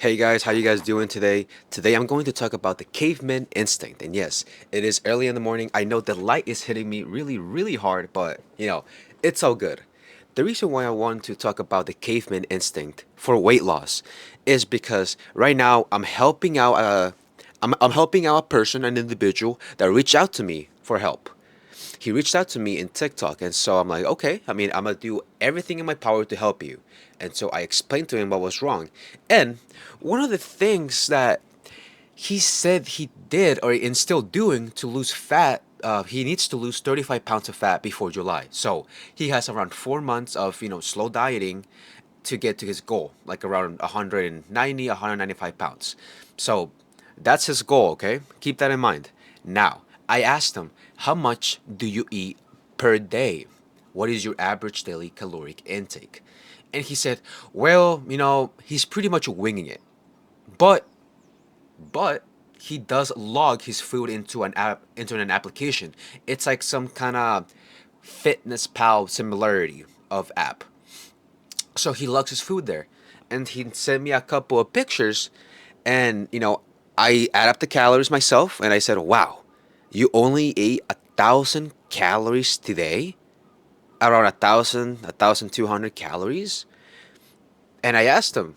Hey guys, how you guys doing today? Today I'm going to talk about the caveman instinct. And yes, it is early in the morning. I know the light is hitting me really, really hard, but it's all good. The reason why I want to talk about the caveman instinct for weight loss is because right now I'm helping out a person, an individual that reached out to me for help. He reached out to me in TikTok, and so I'm like, okay, I'm gonna do everything in my power to help you. And so I explained to him what was wrong. And one of the things that he said he did or is still doing to lose fat, he needs to lose 35 pounds of fat before July. So he has around 4 months of slow dieting to get to his goal, like around 190, 195 pounds. So that's his goal, okay? Keep that in mind. Now, I asked him, how much do you eat per day? What is your average daily caloric intake? And he said, well, he's pretty much winging it. But but he does log his food into an application. It's like some kind of fitness pal similarity of app. So he logs his food there, and he sent me a couple of pictures, and I add up the calories myself, and I said, "Wow, you only ate 1,000 calories today, around 1,200 calories." And I asked him,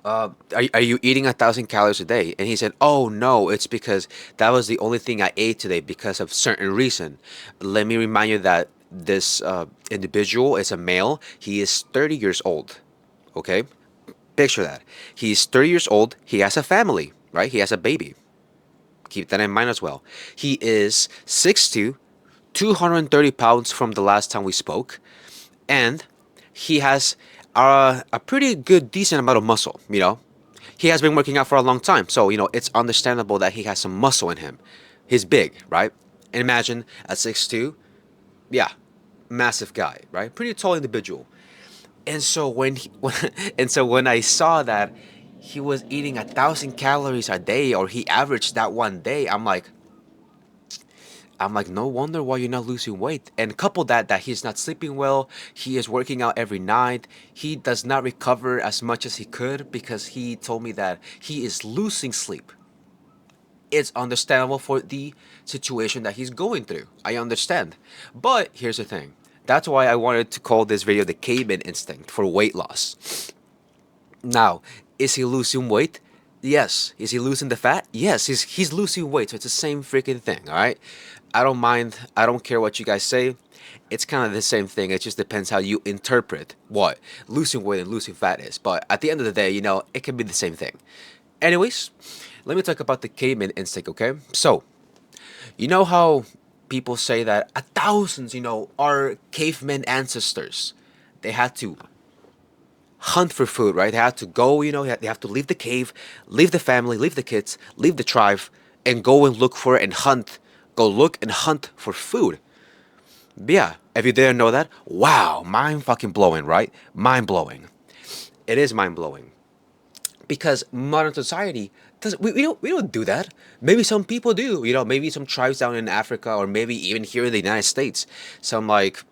are you eating 1,000 calories a day? And he said, oh no, it's because that was the only thing I ate today because of certain reason. Let me remind you that this individual is a male. He is 30 years old. Okay? Picture that. He's 30 years old. He has a family, right? He has a baby. Keep that in mind as well. He is 6'2", 230 pounds from the last time we spoke. And he has a pretty good, decent amount of muscle. He has been working out for a long time, so it's understandable that he has some muscle in him. He's big, right? And imagine at 6'2", yeah, massive guy, right? Pretty tall individual. And so when I saw that he was eating 1,000 calories a day, or he averaged that one day, I'm like, no wonder why you're not losing weight. And couple that he's not sleeping well, he is working out every night. He does not recover as much as he could because he told me that he is losing sleep. It's understandable for the situation that he's going through. I understand. But here's the thing. That's why I wanted to call this video the Caveman instinct for weight loss. Now, is he losing weight? Yes. Is he losing the fat? Yes, he's losing weight. So it's the same freaking thing, all right? I don't mind. I don't care what you guys say. It's kind of the same thing. It just depends how you interpret what losing weight and losing fat is. But at the end of the day, it can be the same thing. Anyways, let me talk about the caveman instinct, okay? So, you know how people say that thousands, our caveman ancestors, they had to hunt for food, right? They have to go, they have to leave the cave, leave the family, leave the kids, leave the tribe, and go and look for it and hunt. Go look and hunt for food. But yeah, if you didn't know that, wow, mind fucking blowing, right? Mind blowing. It is mind blowing because modern society does we don't do that. Maybe some people do. Maybe some tribes down in Africa, or maybe even here in the United States, some like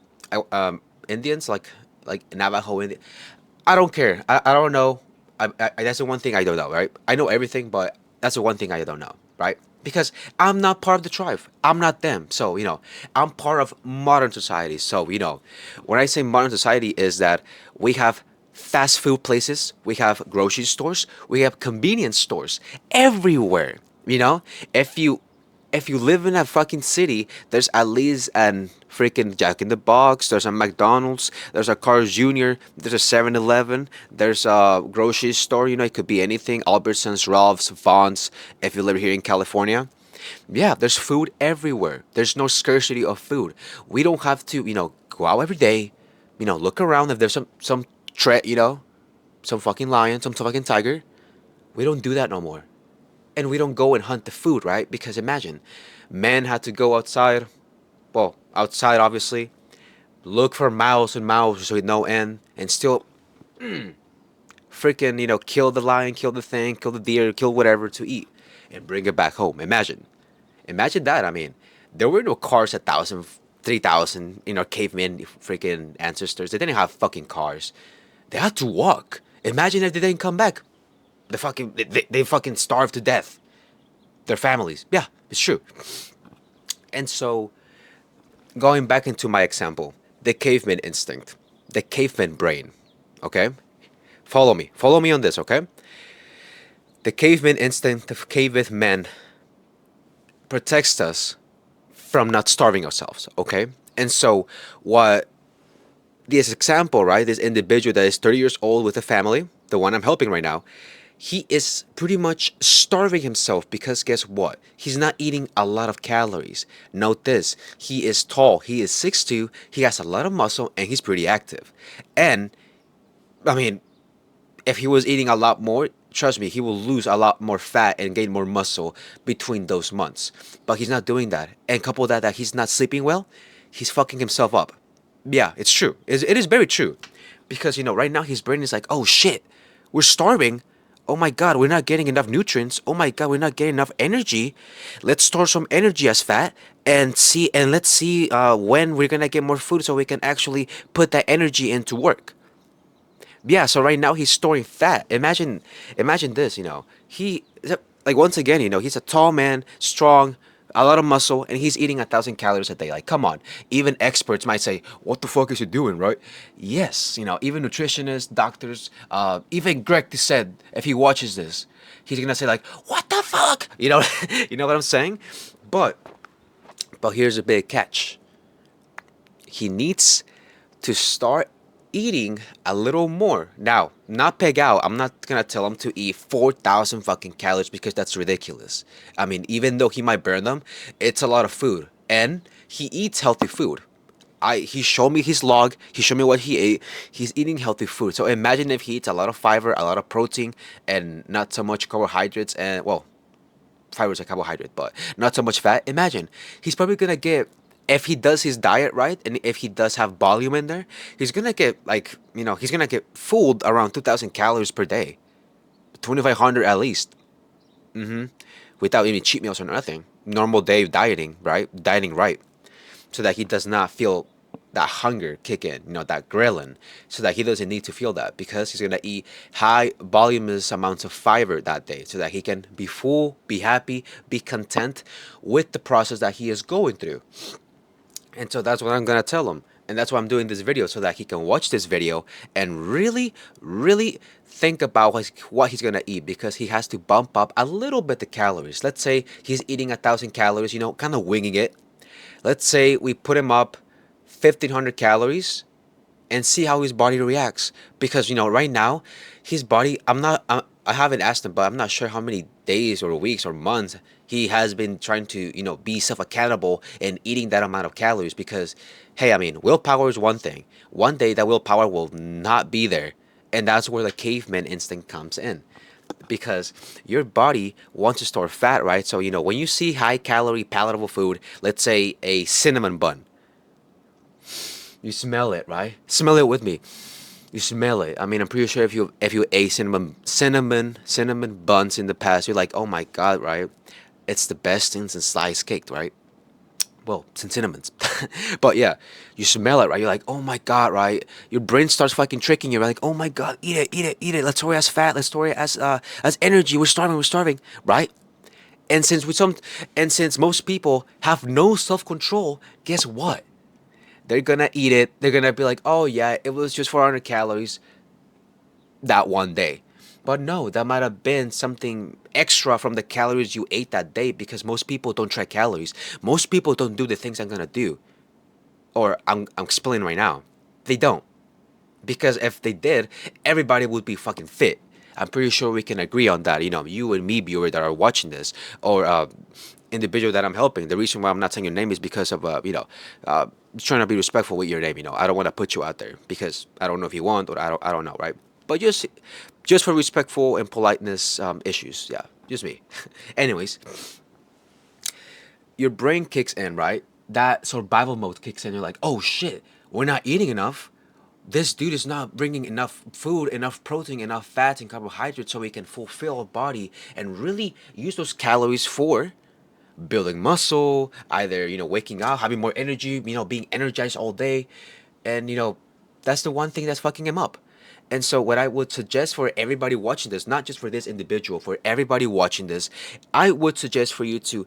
Indians, like Navajo Indian. I don't care. I don't know. That's the one thing I don't know, right? I know everything, but that's the one thing I don't know, right? Because I'm not part of the tribe. I'm not them. So, I'm part of modern society. So, when I say modern society is that we have fast food places, we have grocery stores, we have convenience stores everywhere. You know, if you live in a fucking city, there's at least an freaking Jack in the Box, there's a McDonald's, there's a Carl's Jr., there's a 7-Eleven, there's a grocery store, it could be anything, Albertsons, Ralph's, Vaughn's, if you live here in California. Yeah, there's food everywhere. There's no scarcity of food. We don't have to, go out every day, look around if there's some threat, some fucking lion, some fucking tiger. We don't do that no more, and we don't go and hunt the food, right? Because imagine, men had to go outside, well, outside obviously, look for miles and miles with no end, and still freaking, kill the lion, kill the thing, kill the deer, kill whatever to eat, and bring it back home. Imagine that. I mean, there were no cars 1,000, 3,000 in our caveman ancestors. They didn't have fucking cars. They had to walk. Imagine if they didn't come back. they fucking starve to death. Their families. Yeah, it's true. And so, going back into my example, the caveman instinct, the caveman brain. Okay, follow me. Follow me on this. Okay, the caveman instinct of caveman protects us from not starving ourselves. Okay, and so what this example, right? This individual that is 30 years old with a family, the one I'm helping right now, he is pretty much starving himself because guess what? He's not eating a lot of calories. Note this, he is tall, he is 6'2", he has a lot of muscle, and he's pretty active. And, I mean, if he was eating a lot more, trust me, he will lose a lot more fat and gain more muscle between those months. But he's not doing that. And couple that he's not sleeping well, he's fucking himself up. Yeah, it's true. It is very true. Because, right now his brain is like, oh shit, we're starving. Oh my god, we're not getting enough nutrients. Oh my god, we're not getting enough energy. Let's store some energy as fat and let's see when we're gonna get more food so we can actually put that energy into work. Yeah, so right now he's storing fat. Imagine this, he like once again, he's a tall man, strong, a lot of muscle, and he's eating 1,000 calories a day. Like, come on. Even experts might say, "What the fuck is he doing?" Right? Yes, even nutritionists, doctors, even Greg said, if he watches this, he's gonna say like, "What the fuck?" You know what I'm saying? But but here's a big catch. He needs to start eating a little more. Now, not peg out. I'm not gonna tell him to eat 4,000 fucking calories because that's ridiculous. I mean, even though he might burn them, it's a lot of food. And he eats healthy food. He showed me his log, he showed me what he ate. He's eating healthy food. So imagine if he eats a lot of fiber, a lot of protein, and not so much carbohydrates and well, fiber is a carbohydrate, but not so much fat. Imagine he's probably gonna get if he does his diet right and if he does have volume in there, he's gonna get like he's gonna get fooled around 2,000 calories per day, 2,500 at least, without any cheat meals or nothing. Normal day dieting, right? Dieting right, so that he does not feel that hunger kick in, that ghrelin, so that he doesn't need to feel that because he's gonna eat high voluminous amounts of fiber that day, so that he can be full, be happy, be content with the process that he is going through. And so that's what I'm gonna tell him, and that's why I'm doing this video so that he can watch this video and really, really think about what he's gonna eat because he has to bump up a little bit the calories. Let's say he's eating 1,000 calories, kind of winging it. Let's say we put him up 1,500 calories and see how his body reacts. Because, right now, his body, I haven't asked him, but I'm not sure how many days or weeks or months he has been trying to, be self accountable and eating that amount of calories. Because, hey, I mean, willpower is one thing. One day that willpower will not be there. And that's where the caveman instinct comes in because your body wants to store fat, right? So, when you see high calorie palatable food, let's say a cinnamon bun, you smell it, right? Smell it with me. You smell it. I mean, I'm pretty sure if you ate cinnamon buns in the past, you're like, oh my god, right? It's the best thing since sliced cake, right? Well, since cinnamons. But yeah, you smell it, right? You're like, oh my god, right? Your brain starts fucking tricking you. You're like, oh my god, eat it, eat it, eat it. Let's store it as fat. Let's store it as energy. We're starving, right? And since most people have no self control, guess what? They're gonna eat it. They're gonna be like, oh yeah, it was just 400 calories that one day. But no, that might have been something extra from the calories you ate that day because most people don't track calories. Most people don't do the things I'm gonna do. Or I'm explaining right now. They don't. Because if they did, everybody would be fucking fit. I'm pretty sure we can agree on that. You and me, viewer, that are watching this, or individual that I'm helping. The reason why I'm not saying your name is because of trying to be respectful with your name. I don't want to put you out there because I don't know if you want or I don't know, right? But just for respectful and politeness issues, yeah, just me. Anyways, your brain kicks in, right? That survival mode kicks in. You're like, oh shit, we're not eating enough. This dude is not bringing enough food, enough protein, enough fats and carbohydrates so we can fulfill our body and really use those calories for building muscle, either, waking up, having more energy, being energized all day. And, that's the one thing that's fucking him up. And so, what I would suggest for everybody watching this, not just for this individual, for everybody watching this, I would suggest for you to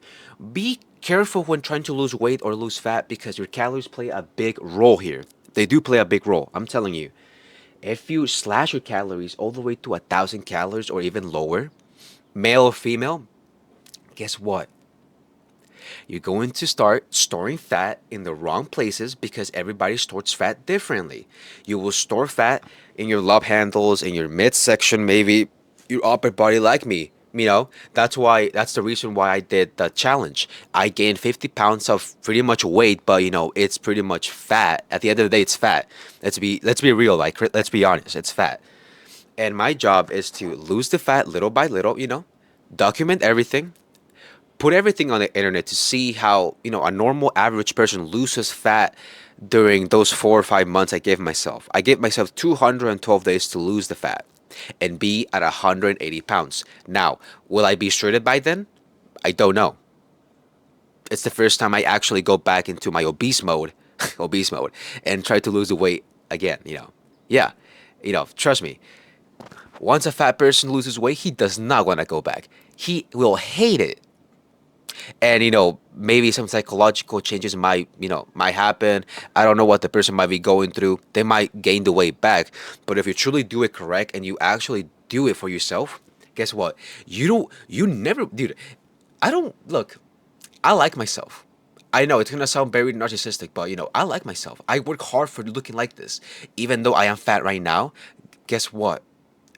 be careful when trying to lose weight or lose fat because your calories play a big role here. They do play a big role. I'm telling you. If you slash your calories all the way to 1,000 calories or even lower, male or female, guess what? You're going to start storing fat in the wrong places because everybody stores fat differently. You will store fat in your love handles, in your midsection, maybe your upper body, like me. That's the reason why I did the challenge. I gained 50 pounds of pretty much weight, but it's pretty much fat. At the end of the day, it's fat. Let's be real, like let's be honest, it's fat. And my job is to lose the fat little by little, document everything, put everything on the internet to see how a normal average person loses fat during those 4 or 5 months I gave myself 212 days to lose the fat and be at 180 pounds. Now, will I be shredded by then? I don't know. It's the first time I actually go back into my obese mode, obese mode, and try to lose the weight again. Yeah, trust me. Once a fat person loses weight, he does not want to go back. He will hate it. And maybe some psychological changes might happen. I don't know what the person might be going through. They might gain the weight back. But if you truly do it correct and you actually do it for yourself, guess what? You never, dude. I don't look. I like myself. I know it's gonna sound very narcissistic, but I like myself. I work hard for looking like this. Even though I am fat right now, guess what?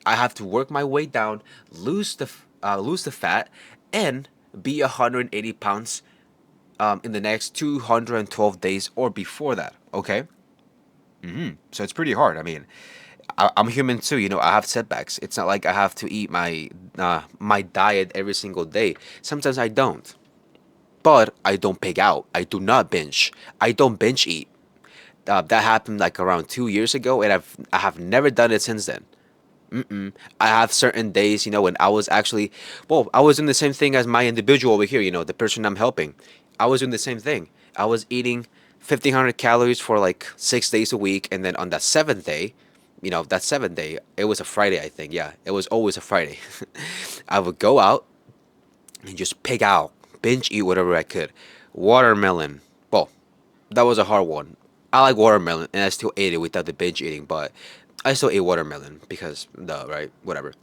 I have to work my way down, lose the fat, and be 180 pounds in the next 212 days or before that. Okay. So it's pretty hard. I mean, I'm human too. I have setbacks. It's not like I have to eat my diet every single day. Sometimes I don't. But I don't pig out. I do not binge. I don't binge eat. That happened like around 2 years ago, and I have never done it since then. I have certain days, when I was actually, well, I was doing the same thing as my individual over here, the person I'm helping. I was doing the same thing. I was eating 1,500 calories for like 6 days a week, and then on that seventh day, that seventh day, it was a Friday, I think. Yeah, it was always a Friday. I would go out and just pig out, binge eat whatever I could. Watermelon. Well, that was a hard one. I like watermelon, and I still ate it without the binge eating, but I still ate watermelon because right, whatever.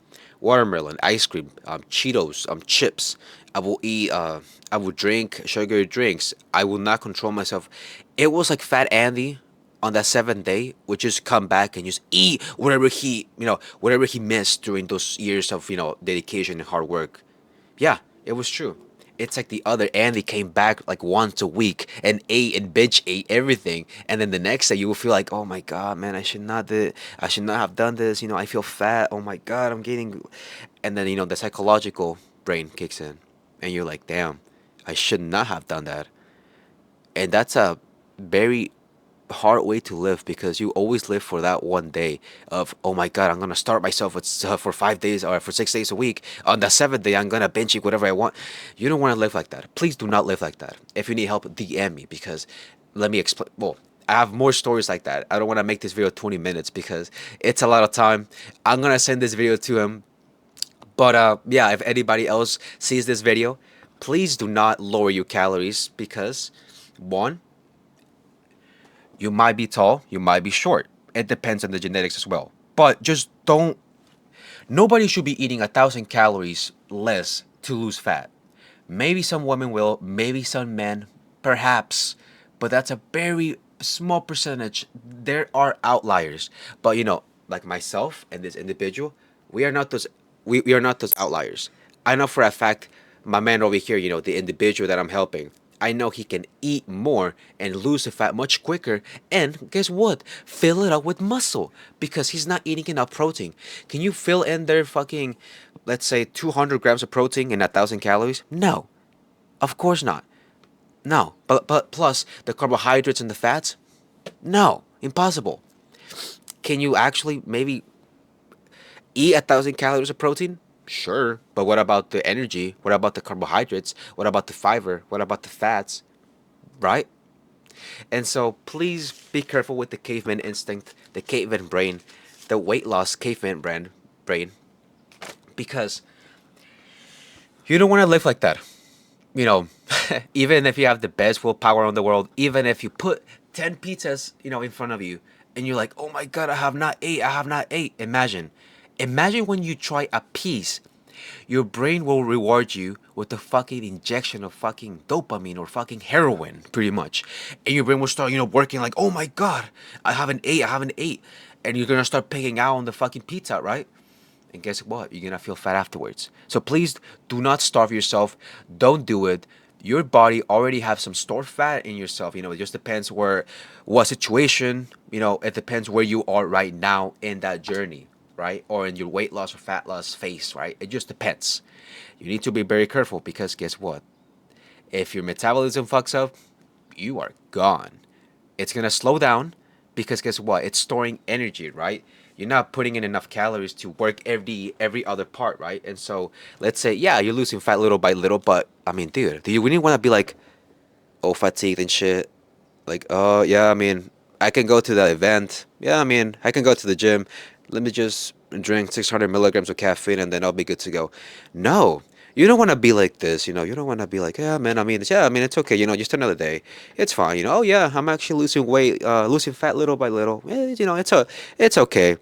Watermelon, ice cream, Cheetos, chips. I will eat. I will drink sugary drinks. I will not control myself. It was like Fat Andy on that seventh day would just come back and just eat whatever he missed during those years of dedication and hard work. Yeah, it was true. It's like the other Andy came back like once a week and ate and binge ate everything, and then the next day you will feel like, oh my god, man, I should not have done this. I feel fat. Oh my god, I'm getting, and then the psychological brain kicks in, and you're like, damn, I should not have done that, and that's a very hard way to live because you always live for that one day of, oh my god, I'm gonna start myself for 5 days or for 6 days a week. On the seventh day I'm gonna binge eat whatever I want. You don't want to live like that. Please do not live like that. If you need help, DM me, because let me explain. Well, I have more stories like that. I don't want to make this video 20 minutes because it's a lot of time. I'm gonna send this video to him, but yeah, if anybody else sees this video, please do not lower your calories because, one, you might be tall, you might be short. It depends on the genetics as well. But just don't. Nobody should be eating 1,000 calories less to lose fat. Maybe some women will, maybe some men, perhaps. But that's a very small percentage. There are outliers. But like myself and this individual, we are not those. We are not those outliers. I know for a fact, my man over here, the individual that I'm helping, I know he can eat more and lose the fat much quicker. And guess what? Fill it up with muscle because he's not eating enough protein. Can you fill in there fucking, let's say, 200 grams of protein in 1,000 calories? No, of course not. No, but plus the carbohydrates and the fats? No, impossible. Can you actually maybe eat 1,000 calories of protein? Sure, but what about the energy? What about the carbohydrates? What about the fiber? What about the fats? Right? And so please be careful with the caveman instinct, the caveman brain. the weight loss caveman brain, because you don't want to live like that. You know, even if you have the best willpower in the world, even if you put 10 pizzas, in front of you, and you're like, oh my God, I have not ate. Imagine when you try a piece, your brain will reward you with a fucking injection of fucking dopamine or fucking heroin, pretty much. And your brain will start, working like, oh my God, I haven't ate. And you're gonna start picking out on the fucking pizza, right? And guess what? You're gonna feel fat afterwards. So please do not starve yourself. Don't do it. Your body already have some stored fat in yourself. It just depends what situation. It depends where you are right now in that journey, right? Or in your weight loss or fat loss phase, right? It just depends. You need to be very careful because guess what? If your metabolism fucks up, you are gone. It's gonna slow down because guess what? It's storing energy, right? You're not putting in enough calories to work every other part, right? And so let's say, yeah, you're losing fat little by little, but I mean, dude, do you really want to be like, oh, fatigued and shit? Like, oh yeah, I mean, I can go to the event. Yeah, I mean, I can go to the gym. Let me just drink 600 milligrams of caffeine and then I'll be good to go. No, you don't want to be like this. You don't want to be like, yeah, man. I mean, it's okay. Just another day. It's fine. Oh yeah, I'm actually losing weight, losing fat little by little. It's okay.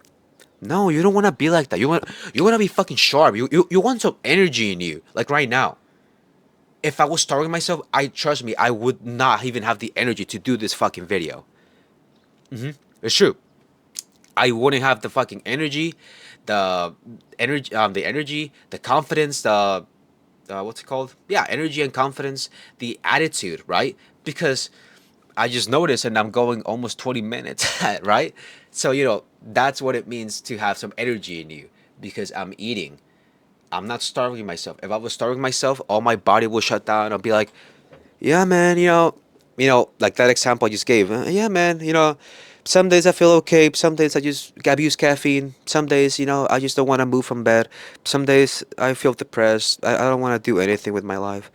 No, you don't want to be like that. You want to be fucking sharp. You want some energy in you, like right now. If I was starving myself, I trust me, I would not even have the energy to do this fucking video. It's true. I wouldn't have the fucking energy, the the confidence, the what's it called? Yeah, energy and confidence, the attitude, right? Because I just noticed, and I'm going almost 20 minutes, right? So that's what it means to have some energy in you because I'm eating. I'm not starving myself. If I was starving myself, all my body will shut down. I'll be like, yeah, man, like that example I just gave. Yeah, man, some days I feel okay. Some days I just abuse caffeine. Some days, I just don't want to move from bed. Some days I feel depressed. I don't want to do anything with my life.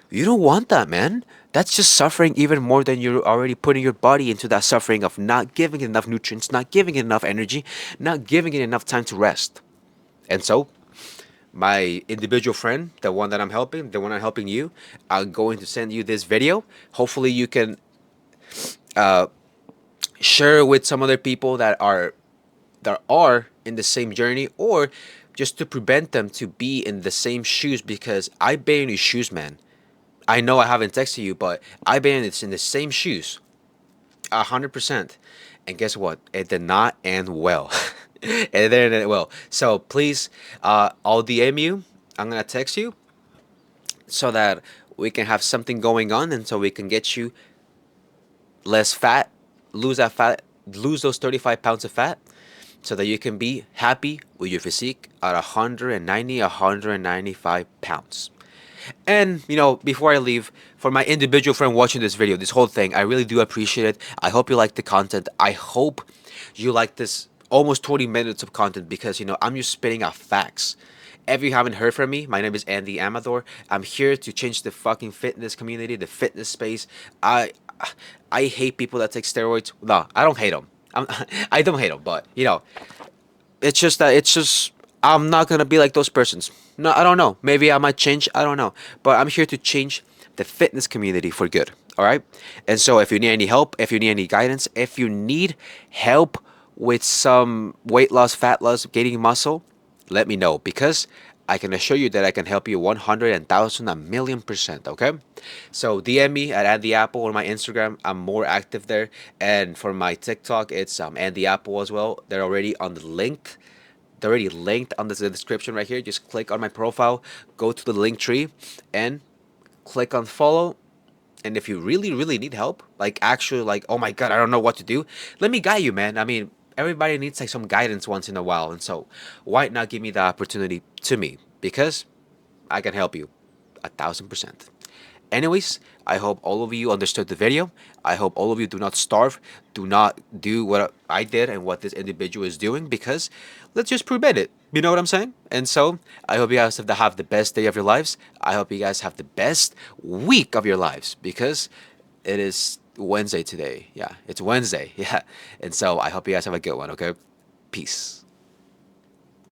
You don't want that, man. That's just suffering even more than you're already putting your body into that suffering of not giving it enough nutrients, not giving it enough energy, not giving it enough time to rest. And so, my individual friend, the one that I'm helping, the one I'm helping you, I'm going to send you this video. Hopefully, you can uh, share with some other people that are in the same journey, or just to prevent them to be in the same shoes. Because I've been in your shoes, man. I know I haven't texted you, but I've been in the same shoes, 100%. And guess what? It did not end well. It didn't end well. So please, I'll DM you. I'm gonna text you so that we can have something going on, and so we can get you less fat, lose that fat, lose those 35 pounds of fat, so that you can be happy with your physique at 190, 195 pounds. And before I leave, for my individual friend watching this video, this whole thing, I really do appreciate it. I hope you like the content. I hope you like this almost 20 minutes of content because I'm just spitting out facts. If you haven't heard from me, my name is Andy Amador. I'm here to change the fucking fitness community, the fitness space. I hate people that take steroids. No, I don't hate them. I don't hate them, but it's just I'm not gonna be like those persons. No, I don't know. Maybe I might change. I don't know. But I'm here to change the fitness community for good. All right. And so if you need any help, if you need any guidance, if you need help with some weight loss, fat loss, gaining muscle, let me know because I can assure you that I can help you 100 and 1,000, a million percent. Okay. So DM me at Andyaapple on my Instagram. I'm more active there. And for my TikTok, it's Andyaapple as well. They're already linked on the description right here. Just click on my profile, go to the link tree, and click on follow. And if you really, really need help, like actually, like, oh my God, I don't know what to do, let me guide you, man. I mean, everybody needs like some guidance once in a while. And so, why not give me the opportunity to me? Because I can help you 1,000%. Anyways, I hope all of you understood the video. I hope all of you do not starve, do not do what I did and what this individual is doing because let's just prevent it. You know what I'm saying? And so I hope you guys have the best day of your lives. I hope you guys have the best week of your lives because it is Wednesday today. Yeah, it's Wednesday. Yeah. And so I hope you guys have a good one, okay? Peace.